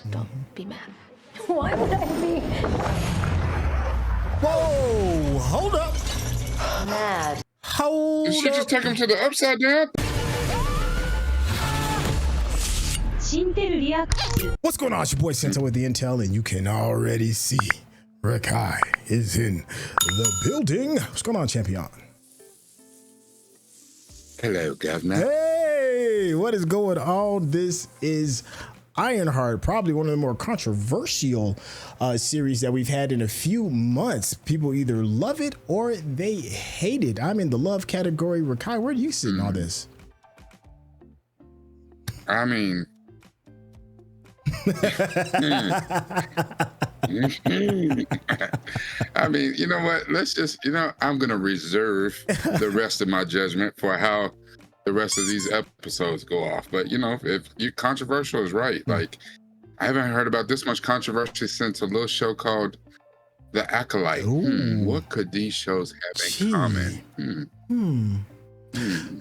Don't be mad. Why would I be Whoa, hold up. Mad. Hold Did she up. just take him to the upside down? What's going on? It's your boy Syntell with the Intel, and you can already see Rekkai is in the building. What's going on, champion? Hello, Governor. Hey, what is going on? This is Ironheart, probably one of the more controversial series that we've had in a few months. People either love it or they hate it. I'm in the love category. Rekkai, where do you sit in all this? I mean, I mean, you know what? Let's just, I'm going to reserve the rest of my judgment for how the rest of these episodes go off. But, if you controversial is right, like, I haven't heard about this much controversy since a little show called The Acolyte. What could these shows have in common?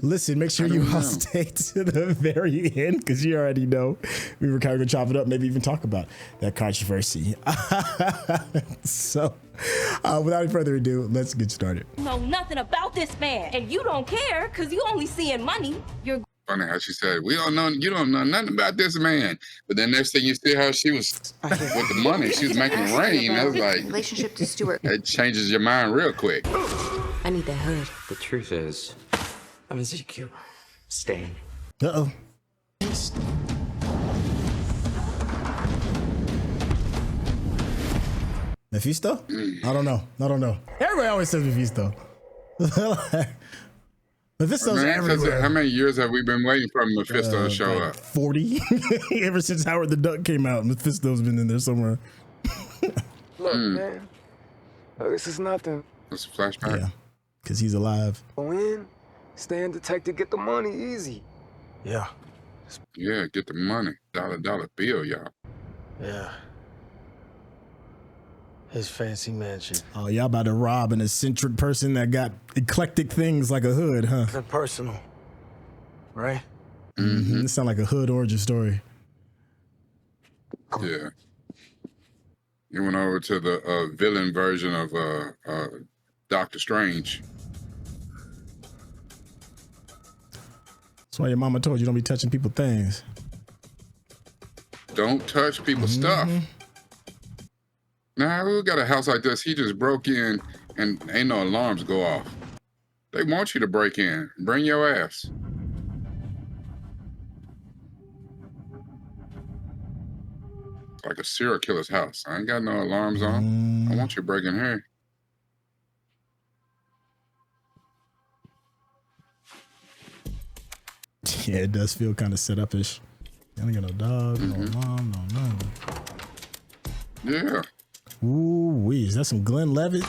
Listen, make sure you all stay to the very end, because you already know we were kind of gonna chop it up, maybe even talk about that controversy. So without any further ado, let's get started. know nothing about this man, and you don't care because you only seeing money. You're Funny how she said, you don't know nothing about this man. But then next thing you see how she was with the money, she was making it rain. I was like, Relationship to Stuart. it changes your mind real quick. I need that hood. The truth is, I'm in Zeke. Staying. Uh-oh. Mephisto? I don't know. Everybody always says Mephisto. Mephisto's everywhere. How many years have we been waiting for Mephisto to show up? 40. Ever since Howard the Duck came out, Mephisto's been in there somewhere. Look, man. This is nothing. It's a flashback. Yeah, because he's alive. Go in, stay undetected, get the money easy. Yeah. Yeah, get the money. Dollar bill, y'all. Yeah. His fancy mansion. Oh, y'all about to rob an eccentric person that got eclectic things like a hood, huh? Nothing personal, right? It sounds like a hood origin story. Yeah. You went over to the villain version of Doctor Strange. That's why your mama told you don't be touching people's things. Don't touch people's stuff. Now, who got a house like this? He just broke in and ain't no alarms go off. They want you to break in. Bring your ass. Like a serial killer's house. I ain't got no alarms on. I want you to break in here. Yeah, it does feel kind of set up-ish. I ain't got no dog, no mom, no nothing. Yeah. Ooh, wee, is that some Glenn Levitt?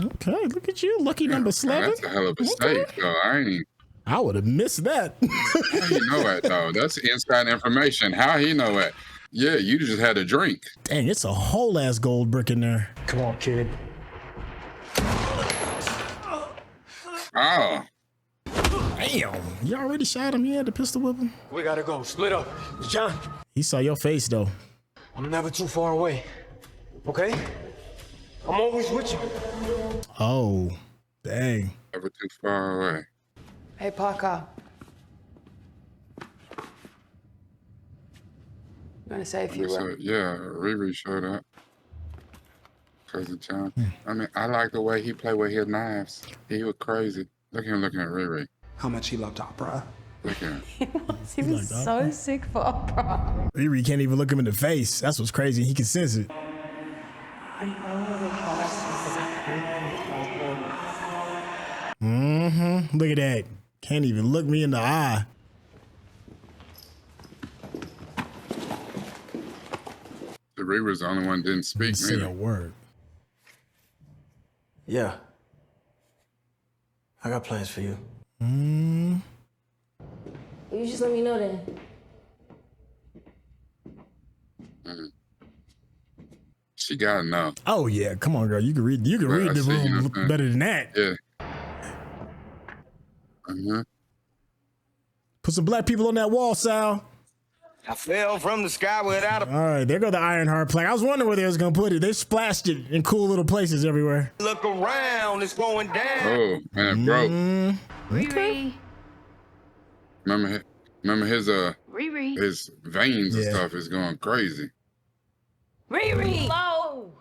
Okay, look at you, lucky number 11. That's a hell of a safe, though. I would have missed that. How you know that, though? That's inside information. How he know that? Yeah, you just had a drink. Dang, it's a whole ass gold brick in there. Come on, kid. Oh. Damn, you already shot him? You had the pistol whip him? We gotta go. Split up. John, He saw your face, though. I'm never too far away. Okay? I'm always with you. Oh, dang. Never too far away. Hey, Parker. You want to say a few words? Yeah, Riri showed up. Cousin John. I mean, I like the way he played with his knives. He was crazy. Look at him looking at Riri. How much he loved opera. Look at him. he was so sick for opera. Riri can't even look him in the face. That's what's crazy. He can sense it. Look at that. Can't even look me in the eye. The Riri's the only one that didn't speak. Say a word. Yeah. I got plans for you. You just let me know then. She gotta know. Oh yeah, come on, girl. You can read. You can read the room better than that. Yeah. Put some black people on that wall, Sal. I fell from the sky without a All right, there go the Ironheart plaque. I was wondering where they was gonna put it. They splashed it in cool little places everywhere. look around. It's going down. Oh man, bro. Riri. Remember his Riri. his veins and Yeah. stuff is going crazy. Riri. Low.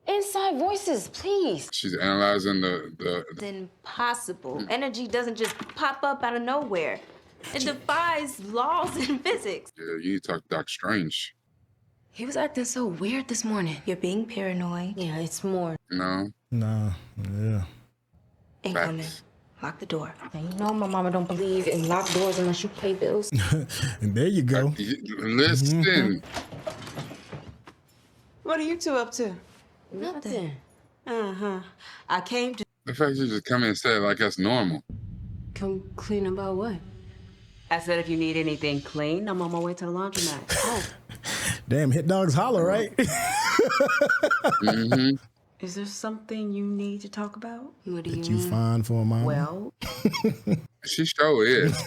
Inside voices, please. She's analyzing the It's impossible. Energy doesn't just pop up out of nowhere. It defies laws in physics. yeah, you need to talk to Doc Strange. He was acting so weird this morning. You're being paranoid. Yeah, it's more. No. Nah, yeah. Ain't gonna Facts. lock the door. And you know my mama don't believe in locked doors unless you pay bills. And there you go. Listen. What are you two up to? Nothing. I came to. The fact you just come in and say it like that's normal. Come clean about what? I said if you need anything clean, I'm on my way to the laundromat. Oh, Damn, hit dogs holler, right? Mm-hmm. is there something you need to talk about? What do you That you mean? fine for a mama? Well, She sure is.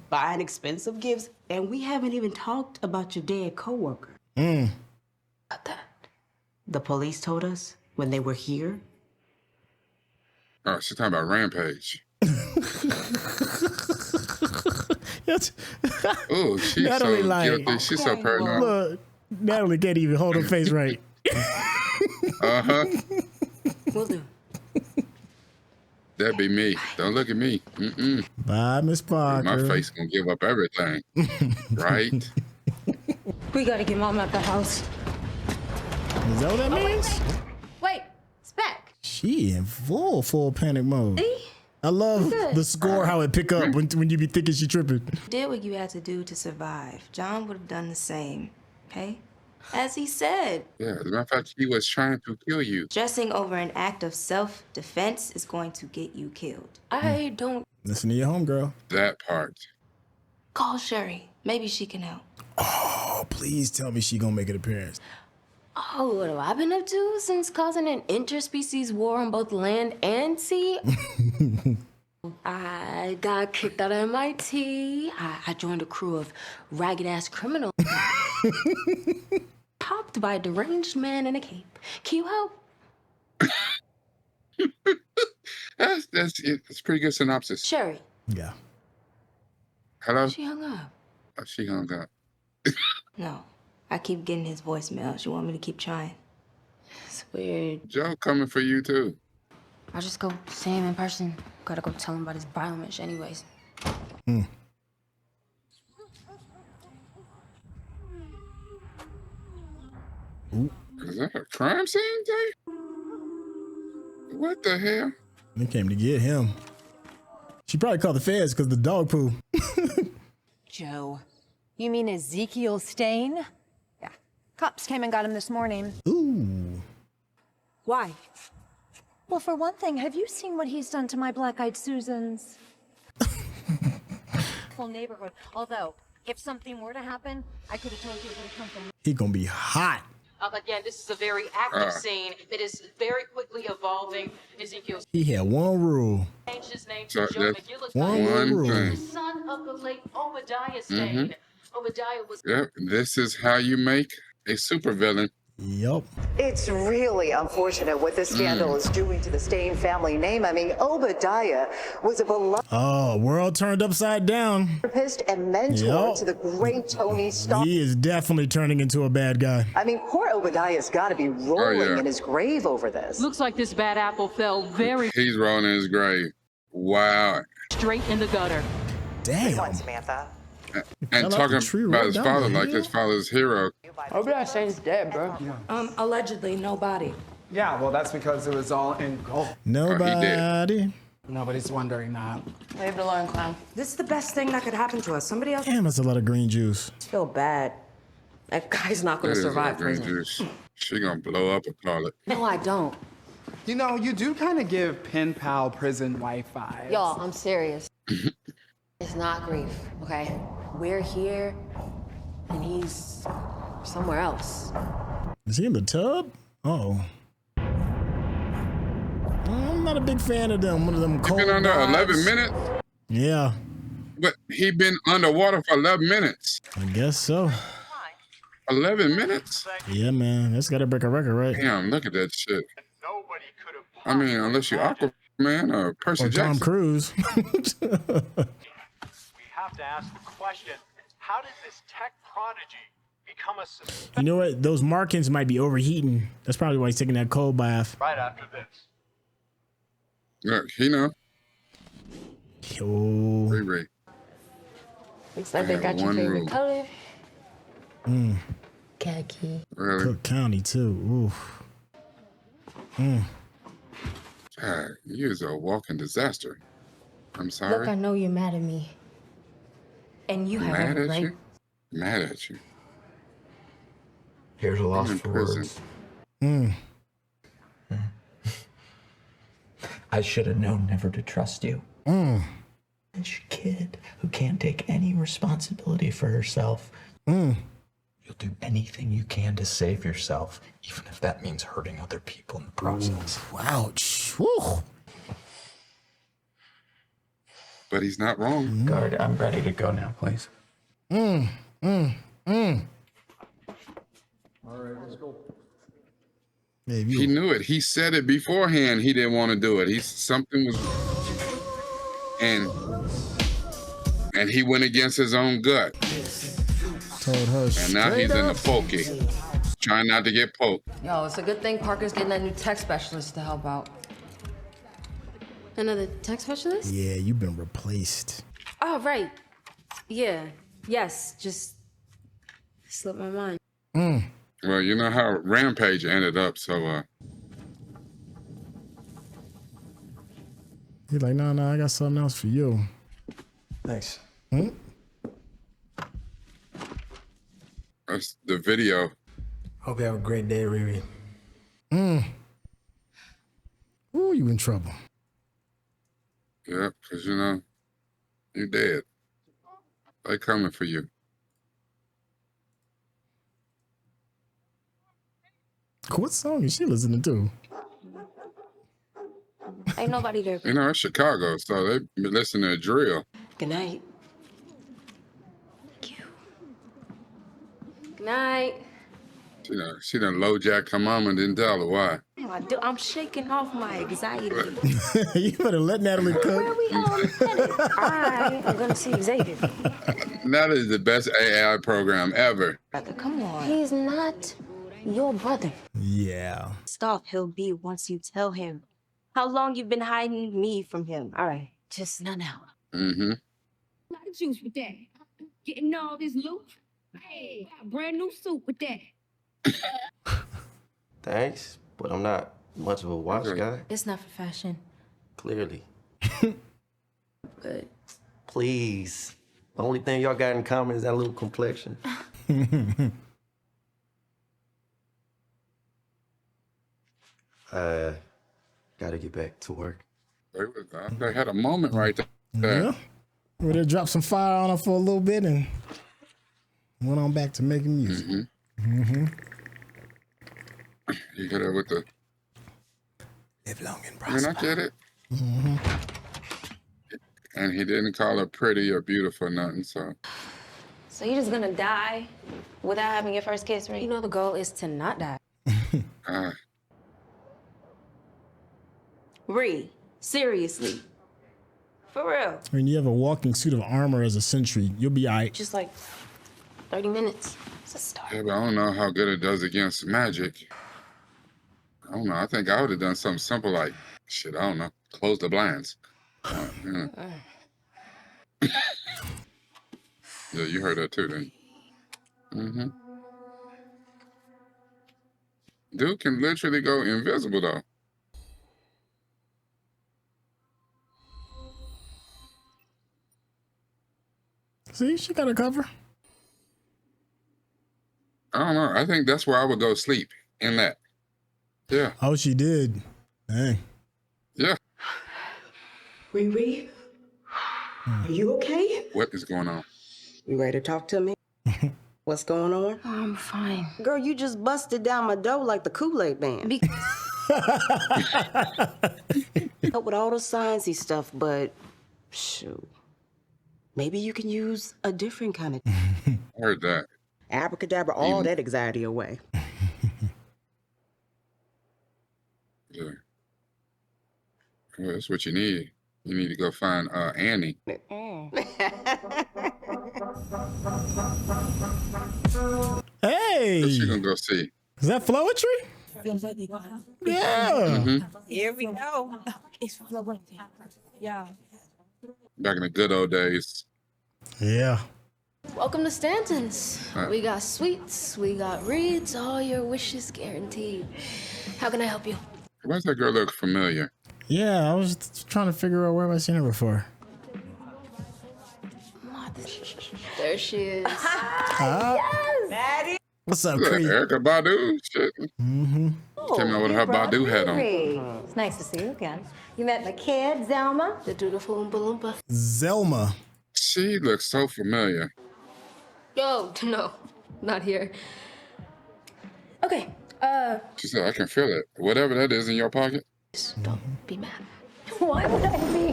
buying expensive gifts, and we haven't even talked about your dead coworker. About that. The police told us when they were here. Oh, she's talking about Rampage. Yes. Oh, she's Natalie so like- guilty. She's so paranoid. Look, Natalie can't even hold her face right. Uh-huh. Will do. That'd be me. Don't look at me. Mm-mm. Bye, Miss Parker. My face gonna give up everything. Right? We gotta get mom out the house. Is that what that means? Wait, Spec. She in full panic mode. See? I love the score, how it pick up when you be thinking she tripping. You did what you had to do to survive. John would have done the same. Okay? As he said, Yeah, as a matter of fact, he was trying to kill you. stressing over an act of self-defense is going to get you killed. I don't. Listen to your homegirl. That part. Call Sherry. Maybe she can help. Oh, please tell me she gonna make an appearance. Oh, what have I been up to since causing an interspecies war on both land and sea? I got kicked out of MIT. I joined a crew of ragged-ass criminals. Popped by a deranged man in a cape. Can you help? That's pretty good synopsis. Sherry. Yeah. Hello? She hung up. Oh, she hung up. No. I keep getting his voicemails. You want me to keep trying? It's weird. Joe coming for you too. I'll just go see him in person. Gotta go tell him about his biomesh anyways. Is that a crime scene, Jay? What the hell? They came to get him. She probably called the feds because the dog poo. Joe, you mean Ezekiel Stain? Yeah. Cops came and got him this morning. Ooh. Why? Well, for one thing, have you seen what he's done to my black-eyed Susans? Whole neighborhood. Although, if something were to happen, I could have told you it would come from. He gonna be hot. Again, this is a very active scene. It is very quickly evolving. Ezekiel He had one rule. changed his name So to Joe that's McGillis, one rule. the son of the late Obadiah Stain. Obadiah was Yep, this is how you make a supervillain. Yup. It's really unfortunate what this scandal is doing to the Stain family name. I mean, Obadiah was a beloved Oh, world turned upside down. therapist and mentor to the great Tony Stark. He is definitely turning into a bad guy. I mean, poor Obadiah's got to be rolling in his grave over this. Looks like this bad apple fell very He's rolling in his grave. Wow. straight in the gutter. Damn. Samantha. And Fell out the talking tree about right his down father the like hill. his father's hero. Obadiah Stain's dead, bro. Allegedly, nobody. Yeah, well, that's because it was all in gold. Nobody. Nobody's wondering that. Leave it alone, clown. This is the best thing that could happen to us. Somebody else Damn, that's a lot of green juice. feel bad. That guy's not That going to is a survive green prison. juice. She gonna blow up a toilet. No, I don't. You know, you do kind of give pen pal prison wife vibes. Y'all, I'm serious. It's not grief, okay? We're here, and he's somewhere else. Is he in the tub? Oh. I'm not a big fan of them. One of them cold Been under dives. 11 minutes. Yeah. But he been underwater for 11 minutes. I guess so. 11 minutes? Yeah, man. That's got to break a record, right? Damn, look at that shit. I mean, unless you're Aquaman or Percy Or Tom Jackson. Cruise. We have to ask the question, how did this tech prodigy become a suspect? You know what? Those markings might be overheating. That's probably why he's taking that cold bath. Right after this. Look, he know. Oh. Riri. Looks like they got your one favorite rule. color. Mm. Khaki. Really? Cook County, too. Oof. Mm. God, you is a walking disaster. I'm sorry. Look, I know you're mad at me. And you have Mad every at right. you? Mad at you. Here's a I'm loss in for prison. words. Mm. I should have known never to trust you. Mm. And your kid who can't take any responsibility for herself. Mm. You'll do anything you can to save yourself, even if that means hurting other people in the process. Ouch. Woo. But he's not wrong. Guard, I'm ready to go now, please. Mm. Mm. Mm. All right, let's go. He knew it. He said it beforehand. He didn't want to do it. Something was, and he went against his own gut. Told her And now he's in the pokey, trying not to get poked. Yo, it's a good thing Parker's getting that new tech specialist to help out. Another tech specialist? Yeah, you've been replaced. Oh, right. Yeah. Yes. Just slipped my mind. Mm. Well, you know how Rampage ended up, so He's like, no, I got something else for you. Thanks. Hmm? that's the video. Hope you have a great day, Riri. Mm. Ooh, you in trouble. Yep, because you know, you're dead. They coming for you. What song is she listening to? Ain't nobody there. You know, it's Chicago, so they be listening to drill. Good night. Good night. You know, she done low jacked her mama and didn't tell her why. I'm shaking off my anxiety. You better let Natalie cook. Where are we all headed? I am gonna see Xavier. That is the best AI program ever. Brother, come on. He's not your brother. Yeah. Stop, he'll be once you tell him. How long you've been hiding me from him? All right, just not now. Mm-hmm. A lot of juice with that. Getting all this loot. Hey, got a brand new suit with that. Thanks, but I'm not much of a watch guy. It's not for fashion. Clearly. Good. Please. The only thing y'all got in common is that little complexion. Gotta get back to work. They had a moment right there. Yeah. Where they dropped some fire on her for a little bit and went on back to making music. Mm-hmm. Mm-hmm. You hit her with the... Live long and I mean, I get it. Mm-hmm. And he didn't call her pretty or beautiful or nothing, so... So you're just gonna die without having your first kiss, right? You know the goal is to not die. Ree, seriously. For real. I mean, you have a walking suit of armor as a sentry. You'll be all right. Just like 30 minutes. It's a start. Yeah, but I don't know how good it does against magic. I don't know. I think I would have done something simple like, shit, I don't know, close the blinds. Yeah. Yeah, you heard that too, didn't you? Mm-hmm. Dude can literally go invisible, though. See, she got her cover. I don't know. I think that's where I would go sleep, in that. Yeah. Oh, she did. Dang. Yeah. Riri, are you okay? What is going on? You ready to talk to me? What's going on? I'm fine. Girl, you just busted down my door like the Kool-Aid man. Help with all the sciencey stuff, but shoot. Maybe you can use a different kind of I heard that. abracadabra, all that anxiety away. Yeah. Well, that's what you need. You need to go find Annie. Hey, What you gonna go see? Is that flowetry? Yeah. Here we go. It's flowing. Yeah. Back in the good old days. Yeah. Welcome to Stantons. Huh. We got sweets, we got reads, all your wishes guaranteed. How can I help you? Why does that girl look familiar? Yeah, I was trying to figure out where have I seen her before. There she is. Maddie. What's up, Look, Creed? Erica Badu? Shit. Mm-hmm. Came out with her Badu hat on. It's nice to see you again. You met my kid, Zelma? The dutiful Oompa Loompa. Zelma. She looks so familiar. Yo, no, not here. Okay, She said, I can feel it. Whatever that is in your pocket. don't be mad. Why would I be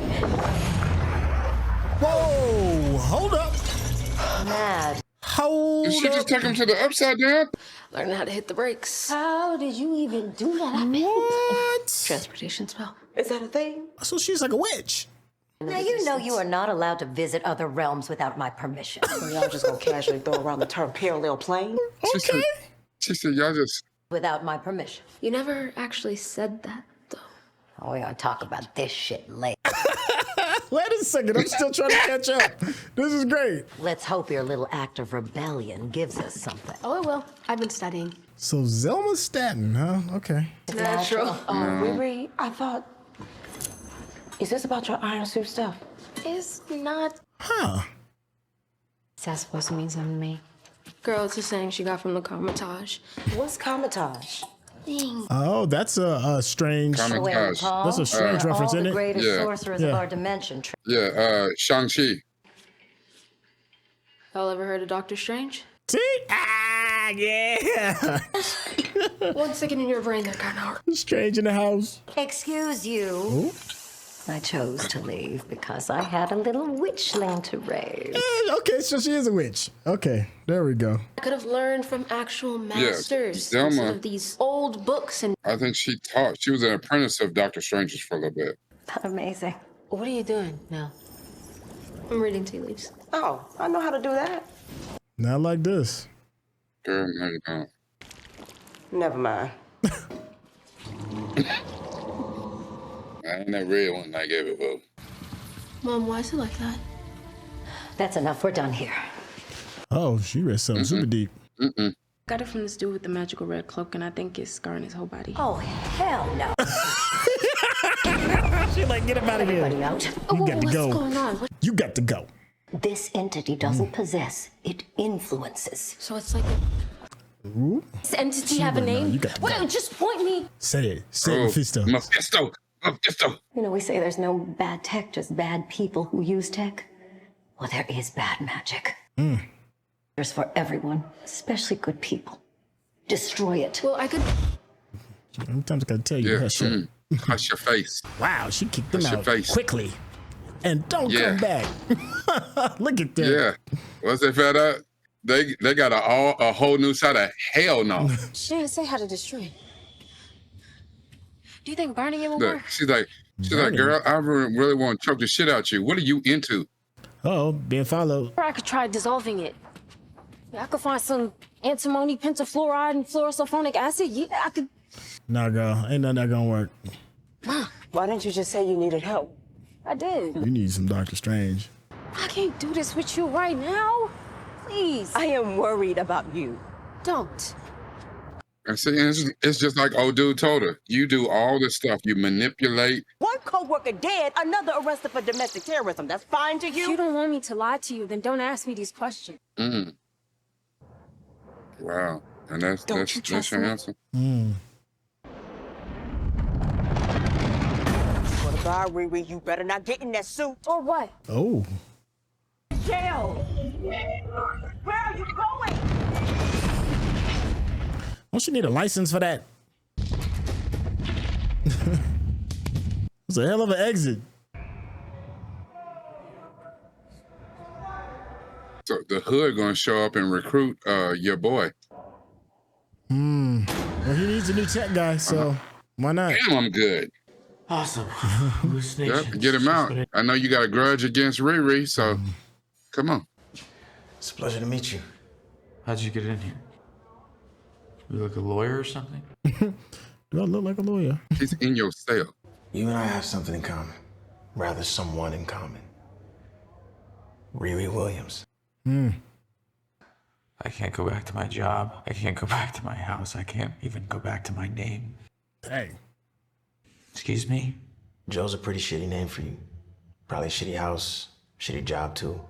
Whoa, hold up. mad? Hold Did she up. just take him to the upside down? Learning how to hit the brakes. How did you even do that? What? Transportation spell. Is that a thing? So she's like a witch. Now you know you are not allowed to visit other realms without my permission. So y'all just gonna casually throw around the term parallel plane? Okay. She said, y'all just. Without my permission. You never actually said that, though. Oh, we're gonna talk about this shit later. Wait a second, I'm still trying to catch up. This is great. Let's hope your little act of rebellion gives us something. Oh, it will. I've been studying. So Zelma Stanton, huh? Okay. Natural. Riri, I thought. Is this about your Iron Suit stuff? It's not. Huh. Is that supposed to mean something to me? Girl, it's a saying she got from the Kamar-Taj. What's Kamar-Taj? Oh, that's a strange. Kamar-Taj. That's a strange reference, all isn't the it? greatest Yeah. sorcerers Yeah. of our dimension. Yeah, Shang-Chi. Y'all ever heard of Doctor Strange? See? Ah, yeah. 1 second in your brain, they're kind of hard. Strange in the house. Excuse you. Ooh. I chose to leave because I had a little witchling to raise. Okay, so she is a witch. Okay, there we go. I could have learned from actual masters Zelma. instead of these old books and. I think she taught. She was an apprentice of Dr. Strange's for a little bit. Amazing. What are you doing now? I'm reading tea leaves. Oh, I know how to do that. Not like this. Girl, no, you don't. Never mind. I ain't never read one I gave it for. Mom, why is it like that? That's enough. We're done here. Oh, she read something super deep. Got it from this dude with the magical red cloak, and I think it's scarring his whole body. Oh, hell no. She like, get him out of here. Everybody out. You got to What's go. going on? What? You got to go. This entity doesn't possess, it influences. So it's like Ooh. this entity She have a better know. name? You got to go. Wait, just point me. Say it. Say Oh, it, Mephisto. Mephisto. Mephisto. You know, we say there's no bad tech, just bad people who use tech. Well, there is bad magic. There's for everyone, especially good people. Destroy it. Well, I could. Sometimes I got to tell you, Yeah. hush up. Hush your face. Wow, she kicked them Hush your out face. quickly. And don't Yeah. come back. Look at that. Yeah. Once they found out, they got a whole new side of hell no. She didn't say how to destroy it. Do you think burning it will Look, work? she's like, Burning. girl, I really want to choke the shit out you. What are you into? Oh, being followed. Or I could try dissolving it. Yeah, I could find some antimony pentafluoride and fluorosulfonic acid. Yeah, I could. Nah, girl, ain't nothing that gonna work. Why didn't you just say you needed help? I did. You need some Doctor Strange. I can't do this with you right now. Please. I am worried about you. Don't. And see, it's just like old dude told her. You do all this stuff. You manipulate. One co-worker dead, another arrested for domestic terrorism. That's fine to If you don't want me to lie to you, then don't ask me these questions. Wow. And that's your answer? Goodbye, Riri. You better not get in that suit. Or what? Oh. Jail. Where are you going? Don't you need a license for that? It's a hell of an exit. So the hood gonna show up and recruit your boy. Well, he needs a new tech guy, so why not? Damn, I'm good. Awesome. Yep, get him out. I know you got a grudge against Riri, so come on. It's a pleasure to meet you. How'd you get in here? You look a lawyer or something? Do I look like a lawyer? He's in your cell. You and I have something in common. Rather, someone in common. Riri Williams. I can't go back to my job. I can't go back to my house. I can't even go back to my name. Hey. Excuse me? Joe's a pretty shitty name for you. Probably a shitty house, shitty job too.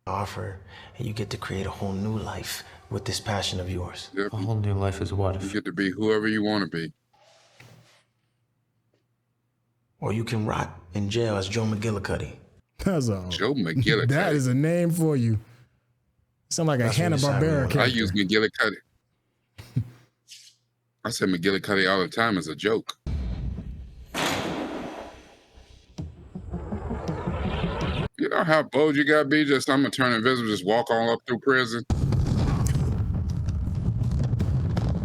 Offer, and you get to create a whole new life with this passion of yours. Yep. A whole new life is what? You get to be whoever you want to be. Or you can rot in jail as Joe McGillicuddy. That's all. Joe McGillicuddy. That is a name for you. Sound like That's a when you decide Hanna-Barbera what character. I use McGillicuddy. I say McGillicuddy all the time as a joke. You know how bold you gotta be? Just I'm gonna turn invisible, just walk all up through prison.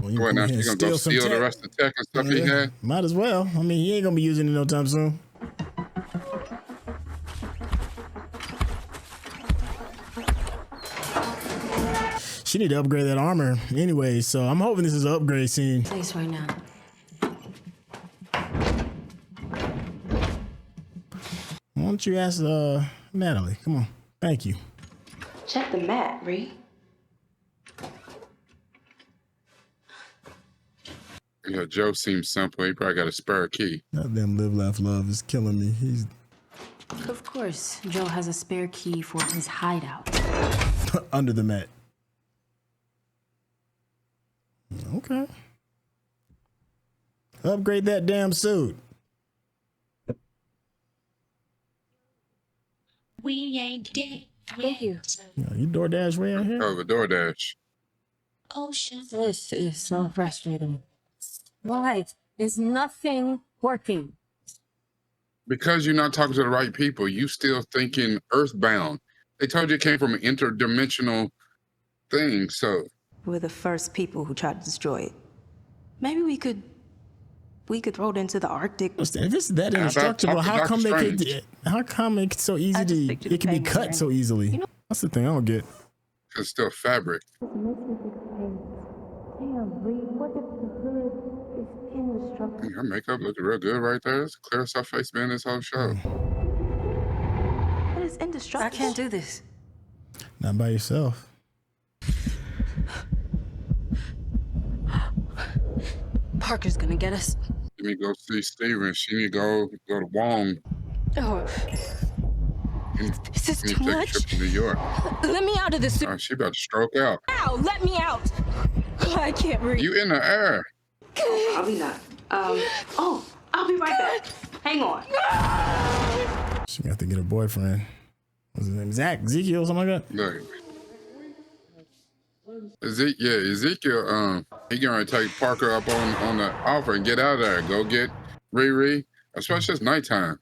Well, you Well, now go ahead she's and gonna go some steal the tech. rest of the tech and stuff he had. Might as well. I mean, he ain't gonna be using it no time soon. She need to upgrade that armor anyway, so I'm hoping this is an upgrade scene. Place right now. Why don't you ask Natalie? Come on. Thank you. Check the map, Ree. Yeah, Joe seems simple. He probably got a spare key. That damn live, laugh, love is killing me. He's Of course, Joe has a spare key for his hideout. under the mat. Okay. Upgrade that damn suit. We ain't dead. Thank you. You DoorDash way out here? Oh, the DoorDash. Ocean. This is so frustrating. Why is nothing working? Because you're not talking to the right people. You still thinking earthbound. They told you it came from an interdimensional thing, so. We're the first people who tried to destroy it. Maybe we could throw it into the Arctic. If it's that How about indestructible, talk to how come Dr. they could? Strange? How come it's so easy to? It can be cut so easily. That's the thing I don't get. It's still fabric. Damn, Ree, what if the hood is indestructible? Her makeup looking real good right there. It's the clearest her face been this whole show. It is indestructible. I can't do this. Not by yourself. Parker's gonna get us. You need to go see Steven. She need to go to Wong. Oh, is this You too need to take a much? trip to New York. Let me out of this suit. She about to stroke out. Ow, let me out. I can't breathe. You in the air. Probably not. I'll be right back. Hang on. She got to get a boyfriend. What's his name? Ezekiel, something like that. Look. Ezekiel, he gonna take Parker up on the offer and get out of there. Go get Riri. Especially it's nighttime.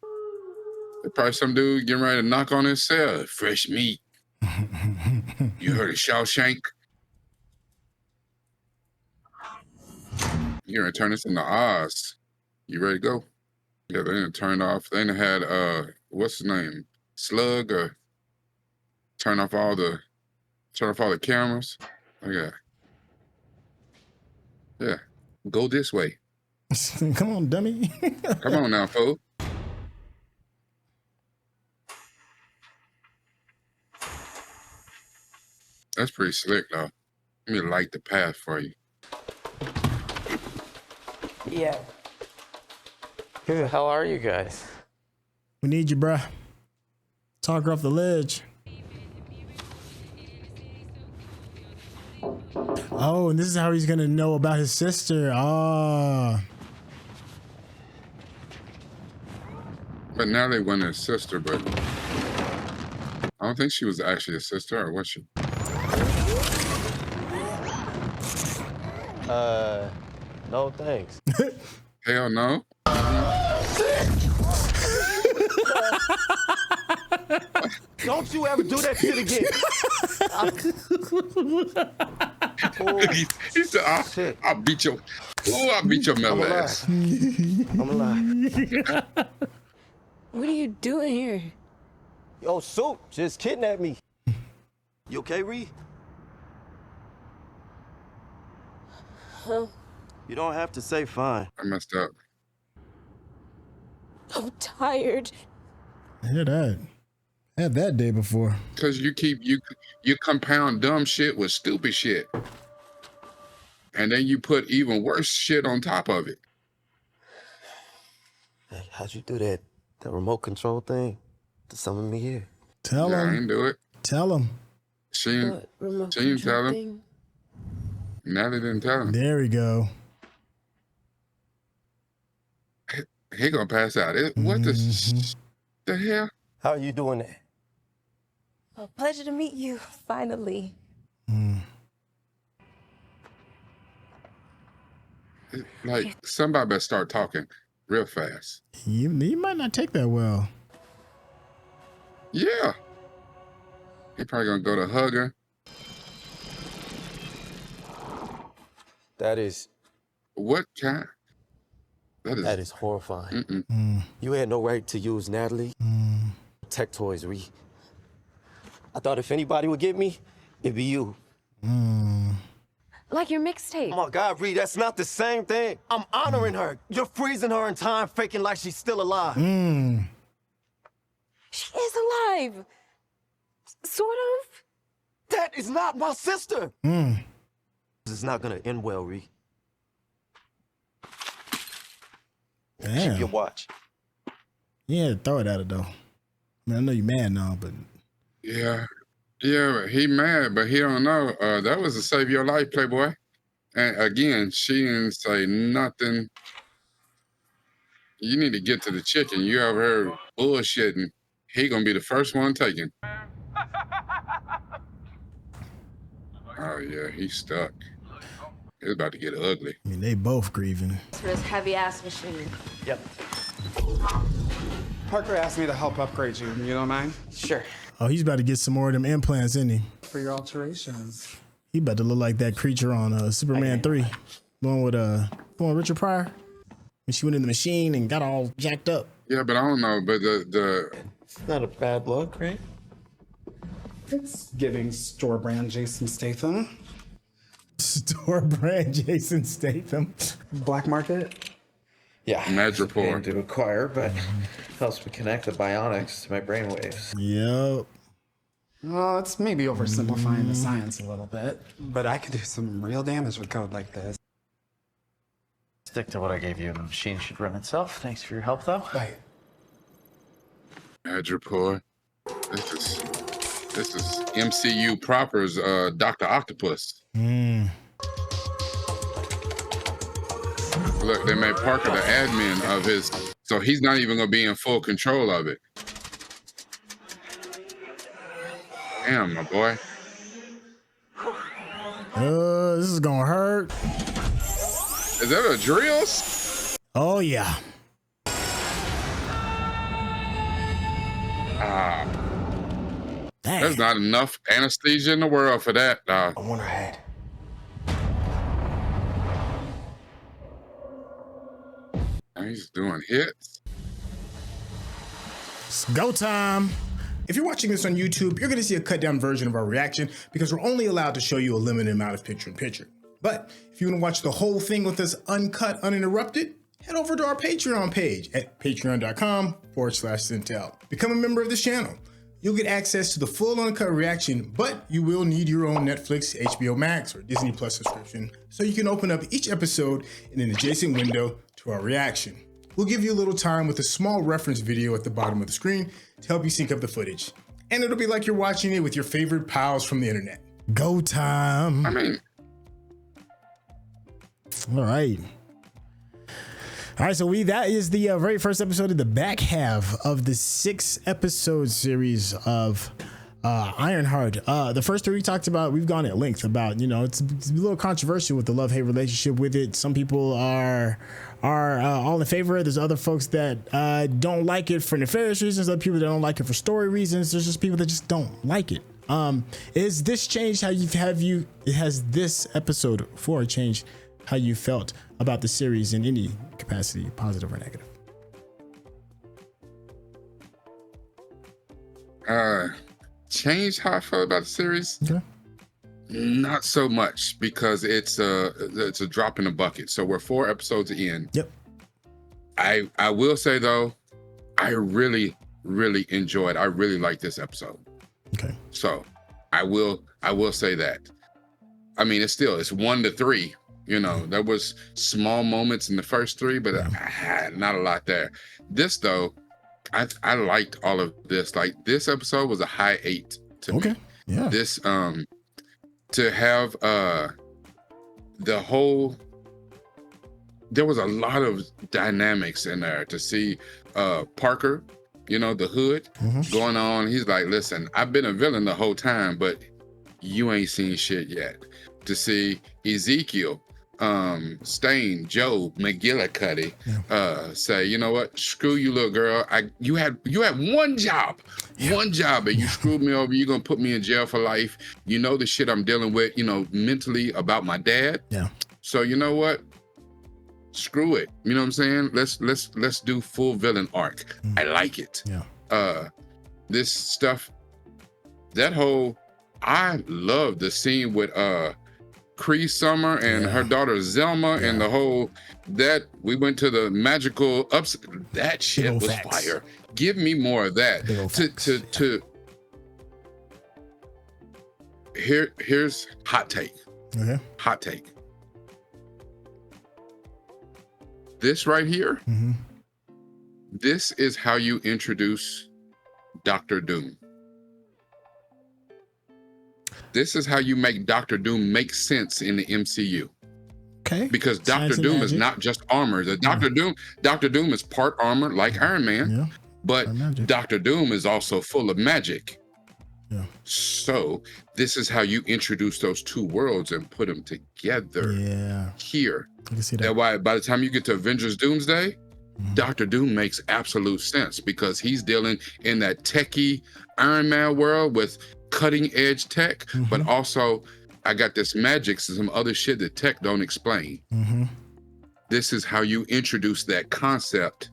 There's probably some dude getting ready to knock on his cell. Fresh meat. You heard of Shawshank? You're gonna turn this into Oz. You ready to go? Yeah, they didn't turn off. They done had what's his name? Slug or turn off all the cameras. Okay. Yeah. Go this way. Come on, dummy. Come on now, fool. That's pretty slick, though. Let me light the path for you. Yeah. Who the hell are you guys? We need you, bruh. Talk her off the ledge. Oh, and this is how he's gonna know about his sister. Ah. But now they went his sister, but I don't think she was actually a sister, or was she? No thanks. Hell no. Don't you ever do that shit again. He said, I'll beat your, I'll beat your metal ass. I'm alive. What are you doing here? Yo, Soup just kidnapped me. You okay, Ree? Huh? You don't have to say fine. I messed up. I'm tired. I hear that. Had that day before. Cause you compound dumb shit with stupid shit. And then you put even worse shit on top of it. Hey, how'd you do that remote control thing to summon me here? Tell him. I didn't do it. Tell him. She didn't tell him. Natalie didn't tell him. There we go. He gonna pass out. What the hell? How are you doing that? Well, pleasure to meet you, finally. Like, somebody better start talking real fast. You might not take that well. Yeah. He probably gonna go to hug her. That is... What kind? That is horrifying. You had no right to use Natalie. Tech toys, Ree. I thought if anybody would get me, it'd be you. Like your mixtape. Oh my God, Ree, that's not the same thing. I'm honoring her. You're freezing her in time, faking like she's still alive. She is alive. Sort of. That is not my sister. This is not gonna end well, Ree. Damn. Keep your watch. You had to throw it at her, though. I mean, I know you're mad now, but... Yeah, he mad, but he don't know. That was to save your life, Playboy. And again, she didn't say nothing. You need to get to the chicken. You over here bullshitting. He gonna be the first one taken. Oh yeah, he's stuck. It's about to get ugly. I mean, they both grieving. For this heavy ass machine. Yep. Parker asked me to help upgrade you. You don't mind? Sure. Oh, he's about to get some more of them implants, isn't he? For your alterations. He about to look like that creature on Superman 3. The one with Richard Pryor. When she went in the machine and got all jacked up. Yeah, but I don't know. But the It's not a bad look, right? It's giving store brand Jason Statham. Store brand Jason Statham. Black market. Yeah. Madripoor. To acquire, but helps me connect the bionics to my brainwaves. Yep. Well, it's maybe oversimplifying the science a little bit, but I could do some real damage with code like this. Stick to what I gave you, and the machine should run itself. Thanks for your help, though. Right. Madripoor. This is MCU proper's Dr. Octopus. Look, they made Parker the admin of his, so he's not even gonna be in full control of it. Damn, my boy. This is gonna hurt. Is that a drill? Oh yeah. There's not enough anesthesia in the world for that. I want her head. He's doing hits. It's go time. If you're watching this on YouTube, you're going to see a cut down version of our reaction because we're only allowed to show you a limited amount of picture-in-picture. But if you want to watch the whole thing with us uncut, uninterrupted, head over to our Patreon page at patreon.com/Syntell. Become a member of this channel. You'll get access to the full uncut reaction, but you will need your own Netflix, HBO Max, or Disney Plus subscription so you can open up each episode in an adjacent window to our reaction. We'll give you a little time with a small reference video at the bottom of the screen to help you sync up the footage. And it'll be like you're watching it with your favorite pals from the internet. Go time. I mean, all right. All right, so that is the very first episode of the back half of the 6-episode series of Ironheart. The first 3 we talked about, we've gone at length about, it's a little controversial with the love-hate relationship with it. Some people are all in favor. There's other folks that don't like it for nefarious reasons. Other people that don't like it for story reasons. There's just people that just don't like it. Is this changed how has this episode 4 changed how you felt about the series in any capacity, positive or negative? Changed how I felt about the series? Okay. Not so much, because it's a drop in the bucket. So we're 4 episodes in. Yep. I will say though, I really enjoyed. I really like this episode. Okay. So I will say that. I mean, it's 1 to 3. There was small moments in the first 3, but not a lot there. This though, I liked all of this. Like, this episode was a high 8 to me. Yeah. This to have the whole, there was a lot of dynamics in there to see Parker, the hood going on. He's like, listen, I've been a villain the whole time, but you ain't seen shit yet. To see Ezekiel, Stain, Joe, McGillicuddy say, you know what, screw you, little girl. You had one job, and you screwed me over. You're gonna put me in jail for life. You know the shit I'm dealing with, mentally about my dad. Yeah. So you know what? Screw it. You know what I'm saying? Let's do full villain arc. I like it. Yeah. This stuff, I love the scene with Cree Summer and her daughter Zelma, and the whole that we went to the magical ups. That shit was fire. Give me more of that. Here's hot take. Okay. Hot take. This right here. This is how you introduce Dr. Doom. This is how you make Dr. Doom make sense in the MCU. Okay. Because Dr. Doom is not just armor. Dr. Doom is part armor like Iron Man, but Dr. Doom is also full of magic. Yeah. So this is how you introduce those 2 worlds and put them together here. I can see that. That's why by the time you get to Avengers Doomsday, Dr. Doom makes absolute sense, because he's dealing in that techie Iron Man world with cutting edge tech, but also I got this magic, some other shit that tech don't explain. This is how you introduce that concept,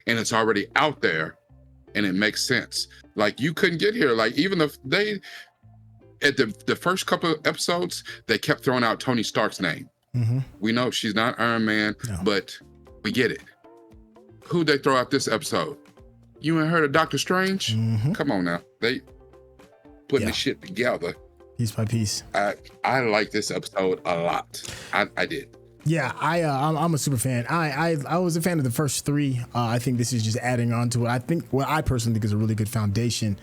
and it's already out there, and it makes sense. Like, you couldn't get here. Like, even if they, at the first couple of episodes, they kept throwing out Tony Stark's name. We know she's not Iron Man, but we get it. Who'd they throw out this episode? You ain't heard of Doctor Strange? Come on now. They putting the shit together piece by piece. I like this episode a lot. I did. Yeah, I'm a super fan. I was a fan of the first 3. I think this is just adding on to what I personally think is a really good foundation.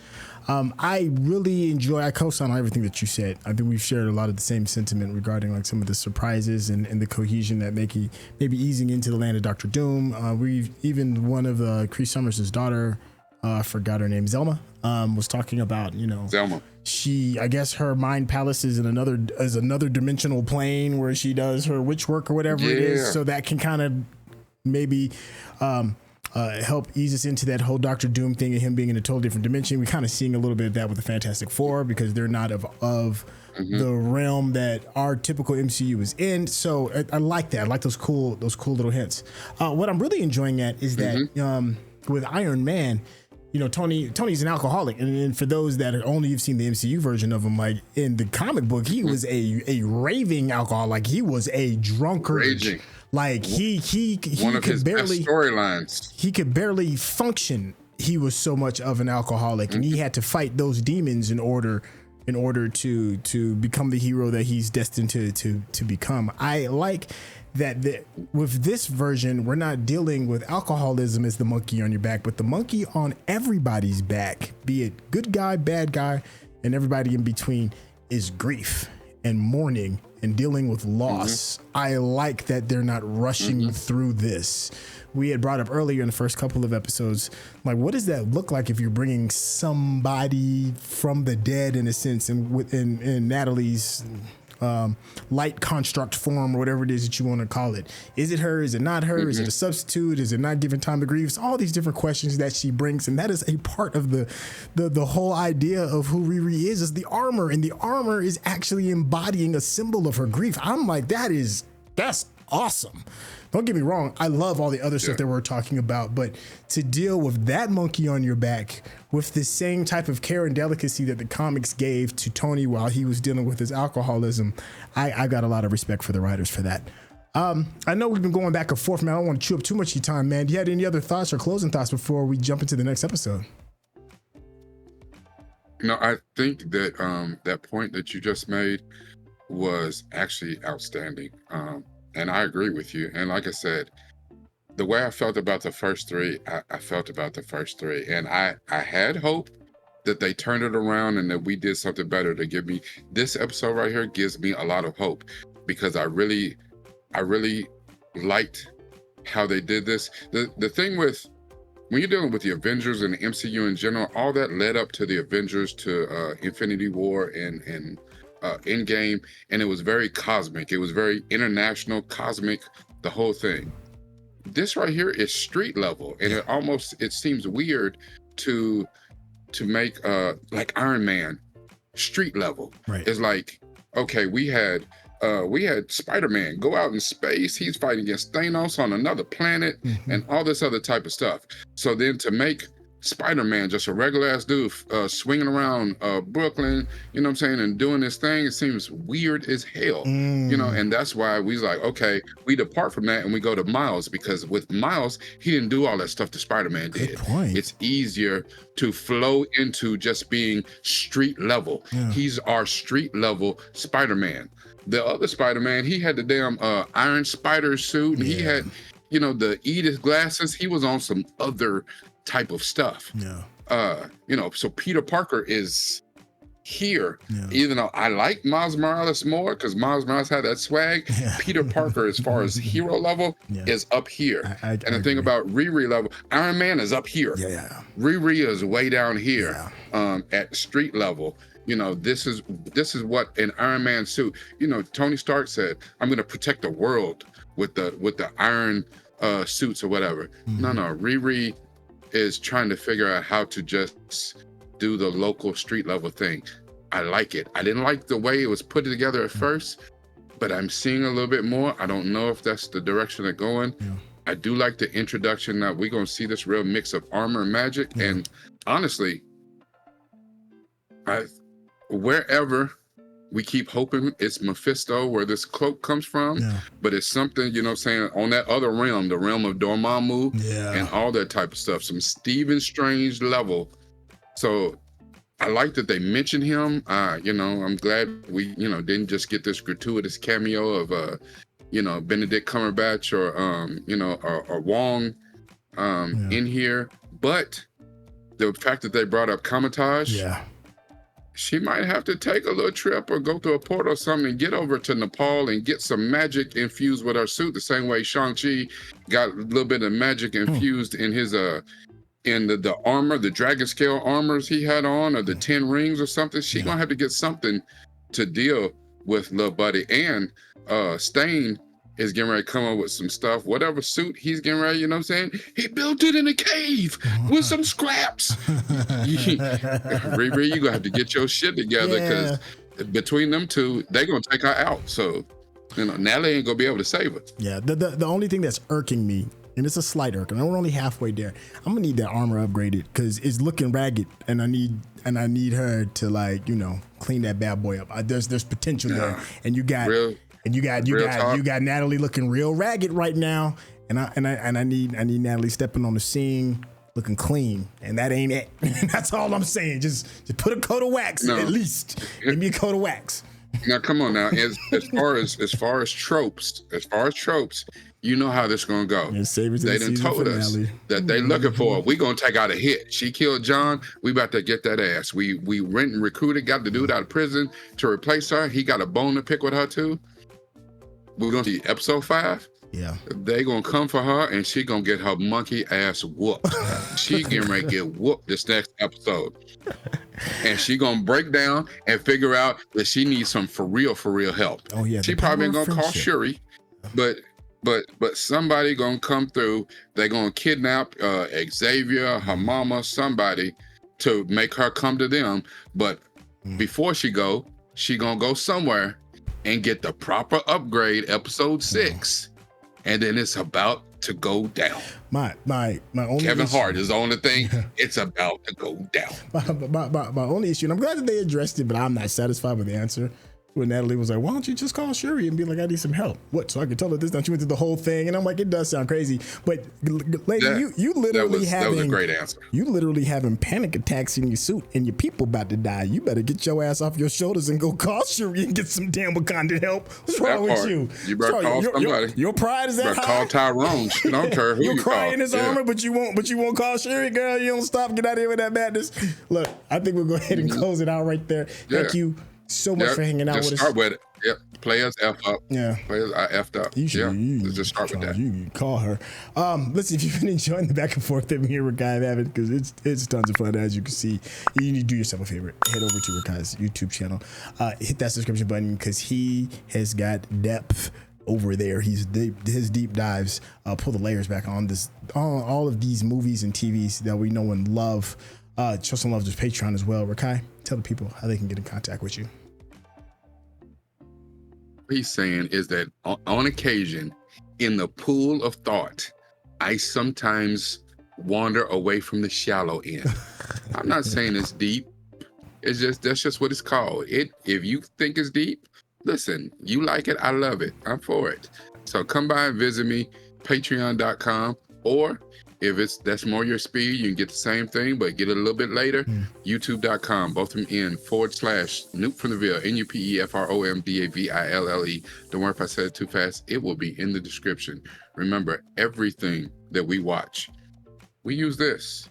I really enjoy, I co-sign on everything that you said. I think we've shared a lot of the same sentiment regarding like some of the surprises and the cohesion that maybe easing into the land of Dr. Doom. We've even one of Cree Summers' daughter, I forgot her name, Zelma, was talking about, Zelma. I guess her mind palace is in another dimensional plane where she does her witch work or whatever it is. So that can kind of maybe help ease us into that whole Dr. Doom thing and him being in a totally different dimension. We're kind of seeing a little bit of that with the Fantastic Four, because they're not of the realm that our typical MCU is in. So I like that. I like those cool little hints. What I'm really enjoying is that with Iron Man, Tony's an alcoholic, and for those that only have seen the MCU version of him, like in the comic book, he was a raving alcoholic. Like, he was a drunkard. Raging. Like he one of his best storylines. He could barely function. He was so much of an alcoholic, and he had to fight those demons in order to become the hero that he's destined to become. I like that with this version, we're not dealing with alcoholism as the monkey on your back, but the monkey on everybody's back, be it good guy, bad guy, and everybody in between, is grief and mourning and dealing with loss. I like that they're not rushing through this. We had brought up earlier in the first couple of episodes, like, what does that look like if you're bringing somebody from the dead, in a sense, in Natalie's light construct form, or whatever it is that you want to call it? Is it her? Is it not her? Is it a substitute? Is it not given time to grieve? It's all these different questions that she brings, and that is a part of the whole idea of who Riri is the armor, and the armor is actually embodying a symbol of her grief. I'm like, that's awesome. Don't get me wrong, I love all the other stuff that we're talking about, but to deal with that monkey on your back with the same type of care and delicacy that the comics gave to Tony while he was dealing with his alcoholism, I got a lot of respect for the writers for that. I know we've been going back and forth, man. I don't want to chew up too much of your time, man. Do you have any other thoughts or closing thoughts before we jump into the next episode? No, I think that that point that you just made was actually outstanding. And I agree with you. And like I said, the way I felt about the first three, I felt about the first three. And I had hope that they turned it around and that we did something better to give me, this episode right here gives me a lot of hope, because I really liked how they did this. The thing with, when you're dealing with the Avengers and the MCU in general, all that led up to the Avengers, to Infinity War and Endgame, and it was very cosmic. It was very international, cosmic, the whole thing. This right here is street level, and it seems weird to make like Iron Man street level. Right. It's like, okay, we had Spider-Man go out in space. He's fighting against Thanos on another planet and all this other type of stuff. So then to make Spider-Man just a regular ass dude swinging around Brooklyn, you know what I'm saying, and doing this thing, it seems weird as hell, you know, and that's why we was like, okay, we depart from that and we go to Miles, because with Miles, he didn't do all that stuff that Spider-Man did. It's easier to flow into just being street level. He's our street level Spider-Man. The other Spider-Man, he had the damn Iron Spider suit, and he had, you know, the Edith glasses. He was on some other type of stuff. You know, so Peter Parker is here. Even though I like Miles Morales more, because Miles Morales had that swag, Peter Parker, as far as hero level, is up here. And the thing about Riri level, Iron Man is up here. Riri is way down here at street level. You know, this is what an Iron Man suit, you know, Tony Stark said, I'm going to protect the world with the iron suits or whatever. No, Riri is trying to figure out how to just do the local street level thing. I like it. I didn't like the way it was put together at first, but I'm seeing a little bit more. I don't know if that's the direction they're going. I do like the introduction that we're going to see this real mix of armor and magic. And honestly, wherever we keep hoping it's Mephisto where this cloak comes from, but it's something, you know what I'm saying, on that other realm, the realm of Dormammu and all that type of stuff, some Stephen Strange level. So I like that they mentioned him. You know, I'm glad we, you know, didn't just get this gratuitous cameo of, you know, Benedict Cumberbatch or, you know, or Wong in here. But the fact that they brought up Kamar-Taj, she might have to take a little trip or go to a port or something and get over to Nepal and get some magic infused with her suit, the same way Shang-Chi got a little bit of magic infused in his in the armor, the dragon scale armors he had on, or the 10 rings or something. She gonna have to get something to deal with little buddy. And Stain is getting ready to come up with some stuff. Whatever suit he's getting ready, you know what I'm saying? He built it in a cave with some scraps. Riri, you gonna have to get your shit together, because between them two, they gonna take her out. So, you know, Natalie ain't gonna be able to save her. The only thing that's irking me, and it's a slight irk, and we're only halfway there, I'm gonna need that armor upgraded, because it's looking ragged, and I need her to, like, you know, clean that bad boy up. There's potential there, and you got Natalie looking real ragged right now, and I need Natalie stepping on the scene looking clean, and that ain't it. That's all I'm saying. Just put a coat of wax at least. Give me a coat of wax. Now come on now, as far as tropes, you know how this gonna go. Yeah, save it to They the done season told us finale. that they looking for her. We gonna take out a hit. She killed John. We about to get that ass. We went and recruited, got the dude out of prison to replace her. He got a bone to pick with her too. We're gonna see episode 5. Yeah. They gonna come for her and she gonna get her monkey ass whooped. She getting ready to get whooped this next episode. And she gonna break down and figure out that she needs some for real help. Oh yeah. She probably ain't gonna call Shuri, but somebody gonna come through. They gonna kidnap Xavier, her mama, somebody to make her come to them. But before she gonna go somewhere and get the proper upgrade, episode 6, and then it's about to go down. My only Kevin issue, Hart is the only thing. It's about to go down. my only issue, and I'm glad that they addressed it, but I'm not satisfied with the answer. When Natalie was like, why don't you just call Shuri and be like, I need some help? What? So I can tell her this. Now she went through the whole thing. And I'm like, it does sound crazy. But lady, you literally that was a great answer. You literally having panic attacks in your suit and your people about to die. You better get your ass off your shoulders and go call Shuri and get some damn Wakandan help. What's wrong with you? You better call somebody. Your pride is that high? Call Tyrone. I don't care who You're you crying call. in his armor, but you won't call Shuri, girl. You don't stop. Get out of here with that madness. Look, I think we'll go ahead and close it out right there. Thank you so much for hanging out with us. Start with it. Yep. Players F up. Yeah. Players are F'd up. Let's just start with that. You can call her. Listen, if you've been enjoying the back and forth that we here with Rekai and Evan, because it's tons of fun, as you can see. You need to do yourself a favor. Head over to Rekai's YouTube channel. Hit that subscription button because he has got depth over there. His deep dives pull the layers back on all of these movies and TVs that we know and love. Trust and love just Patreon as well. Rekai, tell the people how they can get in contact with you. He's saying is that on occasion in the pool of thought, I sometimes wander away from the shallow end. I'm not saying it's deep. It's just, that's just what it's called. If you think it's deep, listen, you like it, I love it. I'm for it. So come by and visit me, patreon.com, or if that's more your speed, you can get the same thing, but get it a little bit later. YouTube.com, both of them /Newp from the Ville, NUPEFROMDAVILLE. Don't worry if I said it too fast. It will be in the description. Remember, everything that we watch, we use this,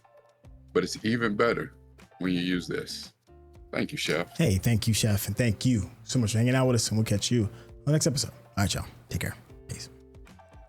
but it's even better when you use this. Thank you, Chef. Hey, thank you, Chef, and thank you so much for hanging out with us, and we'll catch you on the next episode. All right, y'all. Take care.